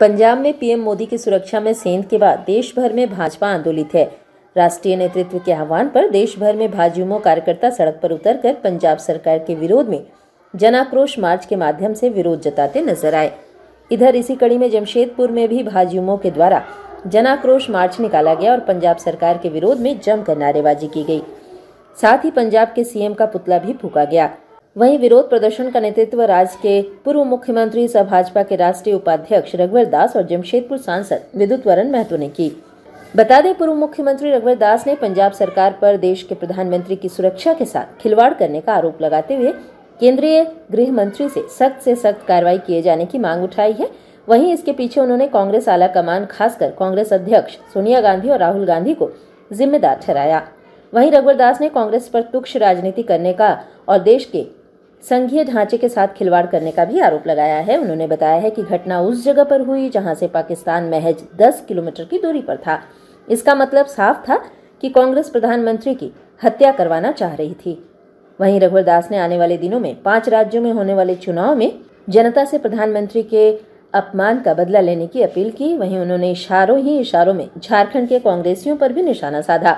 पंजाब में पीएम मोदी की सुरक्षा में सेंध के बाद देश भर में भाजपा आंदोलित है। राष्ट्रीय नेतृत्व के आह्वान पर देश भर में भाजयुमो कार्यकर्ता सड़क पर उतरकर पंजाब सरकार के विरोध में जन आक्रोश मार्च के माध्यम से विरोध जताते नजर आए। इधर इसी कड़ी में जमशेदपुर में भी भाजयुमो के द्वारा जन आक्रोश मार्च निकाला गया और पंजाब सरकार के विरोध में जमकर नारेबाजी की गई। साथ ही पंजाब के सीएम का पुतला भी फूंका गया। वहीं विरोध प्रदर्शन का नेतृत्व राज्य के पूर्व मुख्यमंत्री सह भाजपा के राष्ट्रीय उपाध्यक्ष रघुवर दास और जमशेदपुर सांसद विद्युत वरण महतो ने की। बता दें, पूर्व मुख्यमंत्री रघुवर दास ने पंजाब सरकार पर देश के प्रधानमंत्री की सुरक्षा के साथ खिलवाड़ करने का आरोप लगाते हुए केंद्रीय गृह मंत्री से सख्त कार्रवाई किए जाने की मांग उठाई है। वहीं इसके पीछे उन्होंने कांग्रेस आला कमान, खासकर कांग्रेस अध्यक्ष सोनिया गांधी और राहुल गांधी को जिम्मेदार ठहराया। वहीं रघुवर दास ने कांग्रेस पर तुच्छ राजनीति करने का और देश के संघीय ढांचे के साथ खिलवाड़ करने का भी आरोप लगाया है। उन्होंने बताया है कि घटना उस जगह पर हुई जहां से पाकिस्तान महज 10 किलोमीटर की दूरी पर था। इसका मतलब साफ था कि कांग्रेस प्रधानमंत्री की हत्या करवाना चाह रही थी। वहीं रघुवर दास ने आने वाले दिनों में 5 राज्यों में होने वाले चुनाव में जनता से प्रधानमंत्री के अपमान का बदला लेने की अपील की। वहीं उन्होंने इशारों में झारखंड के कांग्रेसियों पर भी निशाना साधा।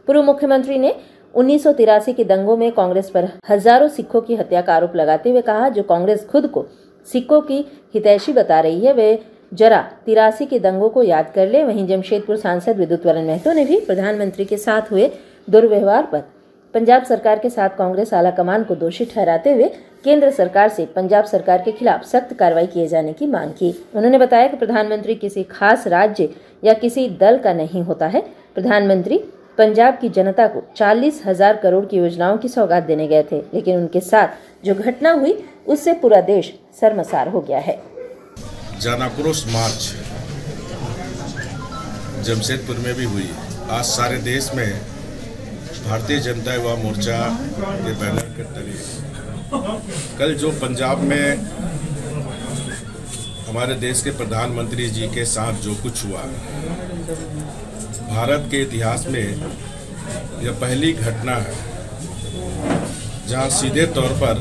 पूर्व मुख्यमंत्री ने 1983 के दंगों में कांग्रेस पर हजारों सिखों की हत्या का आरोप लगाते हुए कहा, जो कांग्रेस खुद को सिखों की हितैषी बता रही है, वे जरा 83 के दंगों को याद कर ले। वहीं जमशेदपुर सांसद विद्युत वरण महतो ने भी प्रधानमंत्री के साथ हुए दुर्व्यवहार पर पंजाब सरकार के साथ कांग्रेस आला कमान को दोषी ठहराते हुए केंद्र सरकार से पंजाब सरकार के खिलाफ सख्त कार्रवाई किए जाने की मांग की। उन्होंने बताया कि प्रधानमंत्री किसी खास राज्य या किसी दल का नहीं होता है। प्रधानमंत्री पंजाब की जनता को 40,000 करोड़ की योजनाओं की सौगात देने गए थे, लेकिन उनके साथ जो घटना हुई उससे पूरा देश शर्मसार हो गया है। जन आक्रोश मार्च जमशेदपुर में भी हुई। आज सारे देश में भारतीय जनता युवा मोर्चा के बैनर के तले कल जो पंजाब में हमारे देश के प्रधानमंत्री जी के साथ जो कुछ हुआ, भारत के इतिहास में यह पहली घटना है जहां सीधे तौर पर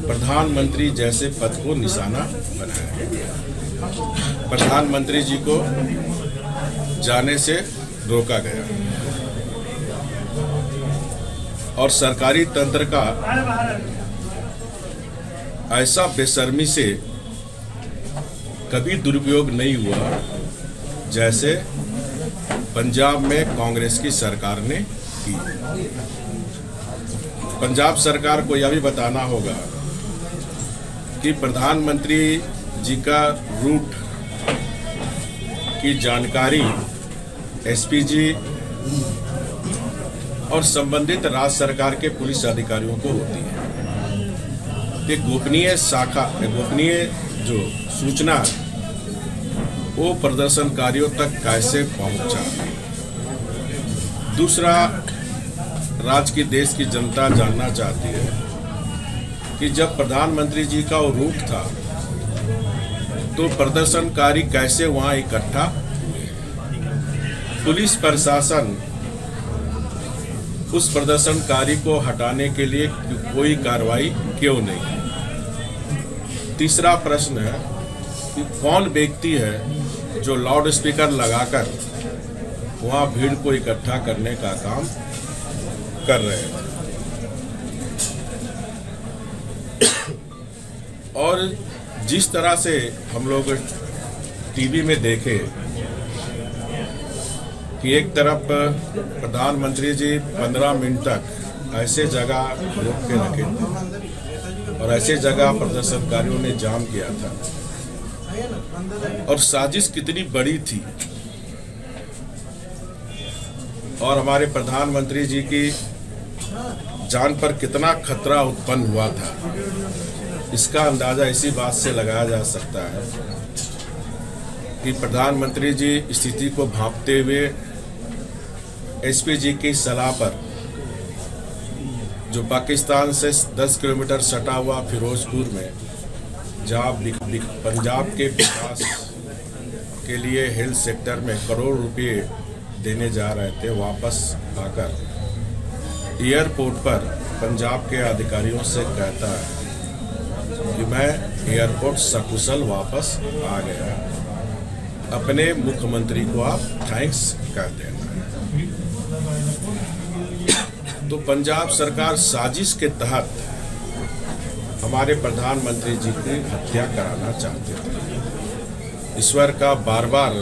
प्रधानमंत्री जैसे पद को निशाना बनाया। प्रधानमंत्री जी को जाने से रोका गया और सरकारी तंत्र का ऐसा बेशर्मी से कभी दुरुपयोग नहीं हुआ जैसे पंजाब में कांग्रेस की सरकार ने की। पंजाब सरकार को यह भी बताना होगा कि प्रधानमंत्री जी का रूट की जानकारी एसपीजी और संबंधित राज्य सरकार के पुलिस अधिकारियों को होती है कि गोपनीय जो सूचना वो प्रदर्शनकारियों तक कैसे पहुंचा। दूसरा, राज्य की देश की जनता जानना चाहती है कि जब प्रधानमंत्री जी का वो रूट था तो प्रदर्शनकारी कैसे वहां इकट्ठा हुए। पुलिस प्रशासन उस प्रदर्शनकारी को हटाने के लिए कोई कार्रवाई क्यों नहीं। तीसरा प्रश्न है कि कौन व्यक्ति है जो लाउड स्पीकर लगाकर वहां भीड़ को इकट्ठा करने का काम कर रहे हैं। और जिस तरह से हम लोग टीवी में देखे कि एक तरफ प्रधानमंत्री जी 15 मिनट तक ऐसे जगह रोक के रखे थे और ऐसे जगह प्रदर्शनकारियों ने जाम किया था, और साजिश कितनी बड़ी थी और हमारे प्रधानमंत्री जी की जान पर कितना खतरा उत्पन्न हुआ था, इसका अंदाजा इसी बात से लगाया जा सकता है कि प्रधानमंत्री जी स्थिति को भांपते हुए एसपीजी की सलाह पर जो पाकिस्तान से 10 किलोमीटर सटा हुआ फिरोजपुर में, जहाँ पंजाब के विकास के लिए हेल्थ सेक्टर में करोड़ रुपए देने जा रहे थे, वापस आकर एयरपोर्ट पर पंजाब के अधिकारियों से कहता है कि मैं एयरपोर्ट सकुशल वापस आ गया। अपने मुख्यमंत्री को आप थैंक्स कह देना। तो पंजाब सरकार साजिश के तहत हमारे प्रधानमंत्री जी की हत्या कराना चाहते थे। ईश्वर का बार बार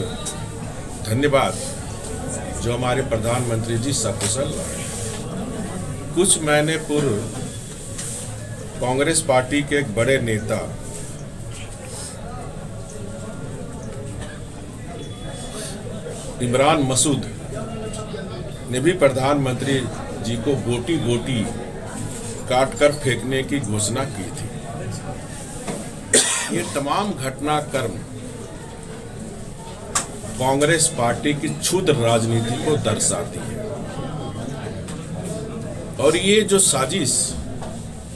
धन्यवाद जो हमारे प्रधानमंत्री जी सकुशल रहे। कुछ महीने पूर्व कांग्रेस पार्टी के एक बड़े नेता इमरान मसूद ने भी प्रधानमंत्री जी को गोटी गोटी काटकर फेंकने की घोषणा की थी। ये तमाम घटनाक्रम कांग्रेस पार्टी की क्षुद्र राजनीति को दर्शाती है। और ये जो साजिश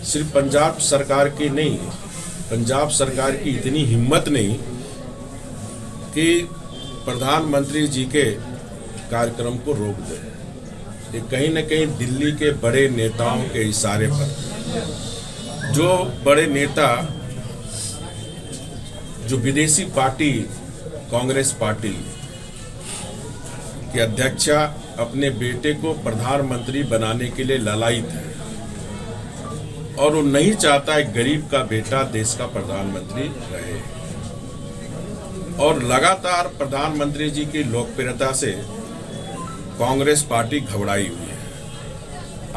सिर्फ पंजाब सरकार की नहीं, पंजाब सरकार की इतनी हिम्मत नहीं कि प्रधानमंत्री जी के कार्यक्रम को रोक दे। ये कहीं न कहीं दिल्ली के बड़े नेताओं के इशारे पर, जो बड़े नेता जो विदेशी पार्टी कांग्रेस पार्टी की अध्यक्षा अपने बेटे को प्रधानमंत्री बनाने के लिए ललायित है और वो नहीं चाहता एक गरीब का बेटा देश का प्रधानमंत्री रहे। और लगातार प्रधानमंत्री जी की लोकप्रियता से कांग्रेस पार्टी घबराई हुई है।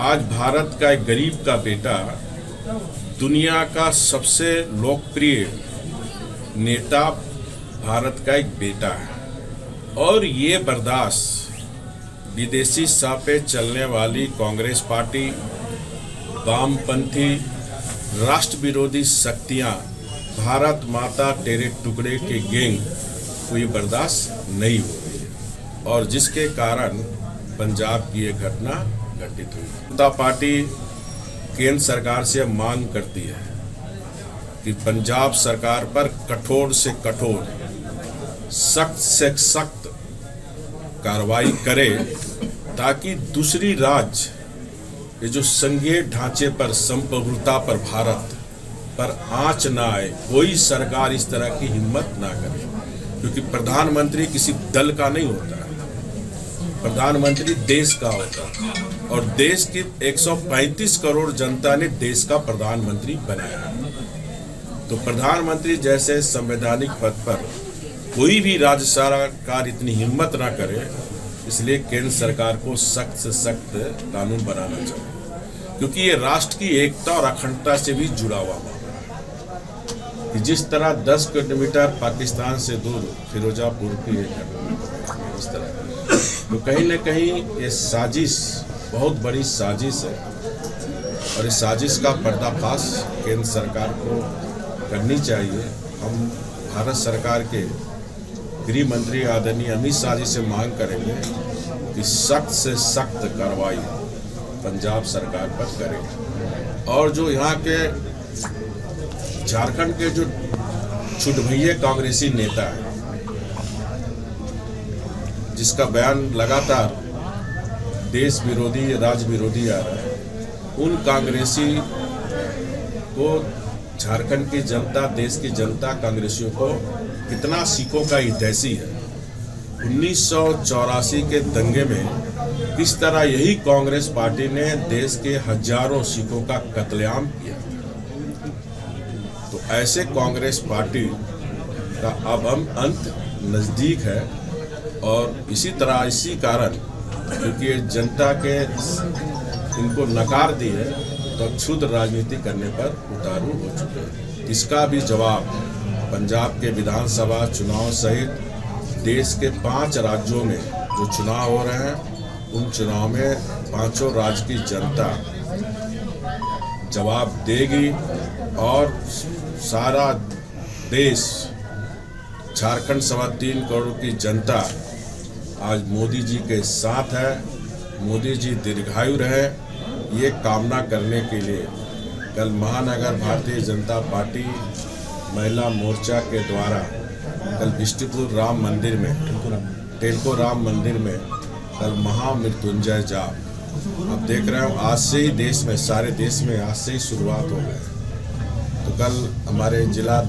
आज भारत का एक गरीब का बेटा दुनिया का सबसे लोकप्रिय नेता भारत का एक बेटा है और ये बर्दाश्त विदेशी शाह पे चलने वाली कांग्रेस पार्टी, वामपंथी राष्ट्र विरोधी शक्तियां, भारत माता तेरे टुकड़े के गैंग को ये बर्दाश्त नहीं हो रही है और जिसके कारण पंजाब की ये घटना घटित हुई। जनता पार्टी केंद्र सरकार से मांग करती है कि पंजाब सरकार पर कठोर से कठोर, सख्त से सख्त कार्रवाई करे ताकि दूसरी राज्य ये जो संघीय ढांचे पर, संप्रभुता पर भारत पर आंच ना आए। कोई सरकार इस तरह की हिम्मत ना करे, क्योंकि प्रधानमंत्री किसी दल का नहीं होता है, प्रधानमंत्री देश का होता है और देश की 135 करोड़ जनता ने देश का प्रधानमंत्री बनाया। तो प्रधानमंत्री जैसे संवैधानिक पद पर कोई भी राज्य सरकार इतनी हिम्मत ना करे, इसलिए केंद्र सरकार को सख्त से सख्त कानून बनाना चाहिए, क्योंकि ये राष्ट्र की एकता और अखंडता से भी जुड़ा हुआ मामला है। कि जिस तरह 10 किलोमीटर पाकिस्तान से दूर फिरोजापुर की इस तरह, तो कहीं न कहीं ये साजिश बहुत बड़ी साजिश है और इस साजिश का पर्दाफाश केंद्र सरकार को करनी चाहिए। हम भारत सरकार के गृह मंत्री आदरणीय अमित शाह जी से मांग करेंगे कि सख्त से सख्त कार्रवाई पंजाब सरकार पर करें। और जो यहाँ के झारखंड के जो छुटभैये कांग्रेसी नेता है, जिसका बयान लगातार देश विरोधी, राज्य विरोधी आ रहा है, उन कांग्रेसी को झारखंड की जनता, देश की जनता कांग्रेसियों को कितना सिखों का हितैषी है। 1984 के दंगे में किस तरह यही कांग्रेस पार्टी ने देश के हजारों सिखों का कत्लेआम किया। तो ऐसे कांग्रेस पार्टी का अब हम अंत नज़दीक है और इसी तरह, इसी कारण, क्योंकि जनता के इनको नकार दी है तो क्षुद्र राजनीति करने पर उतारू हो चुके हैं। इसका भी जवाब पंजाब के विधानसभा चुनाव सहित देश के 5 राज्यों में जो चुनाव हो रहे हैं, उन चुनाव में 5 राज्य की जनता जवाब देगी और सारा देश, झारखंड 3.25 करोड़ की जनता आज मोदी जी के साथ है। मोदी जी दीर्घायु रहे, ये कामना करने के लिए कल महानगर भारतीय जनता पार्टी महिला मोर्चा के द्वारा कल बिष्टुपुर राम मंदिर में, टेलको राम मंदिर में कल महामृत्युंजय जाप। अब देख रहे हो आज से ही देश में, सारे देश में आज से ही शुरुआत हो गई। तो कल हमारे जिला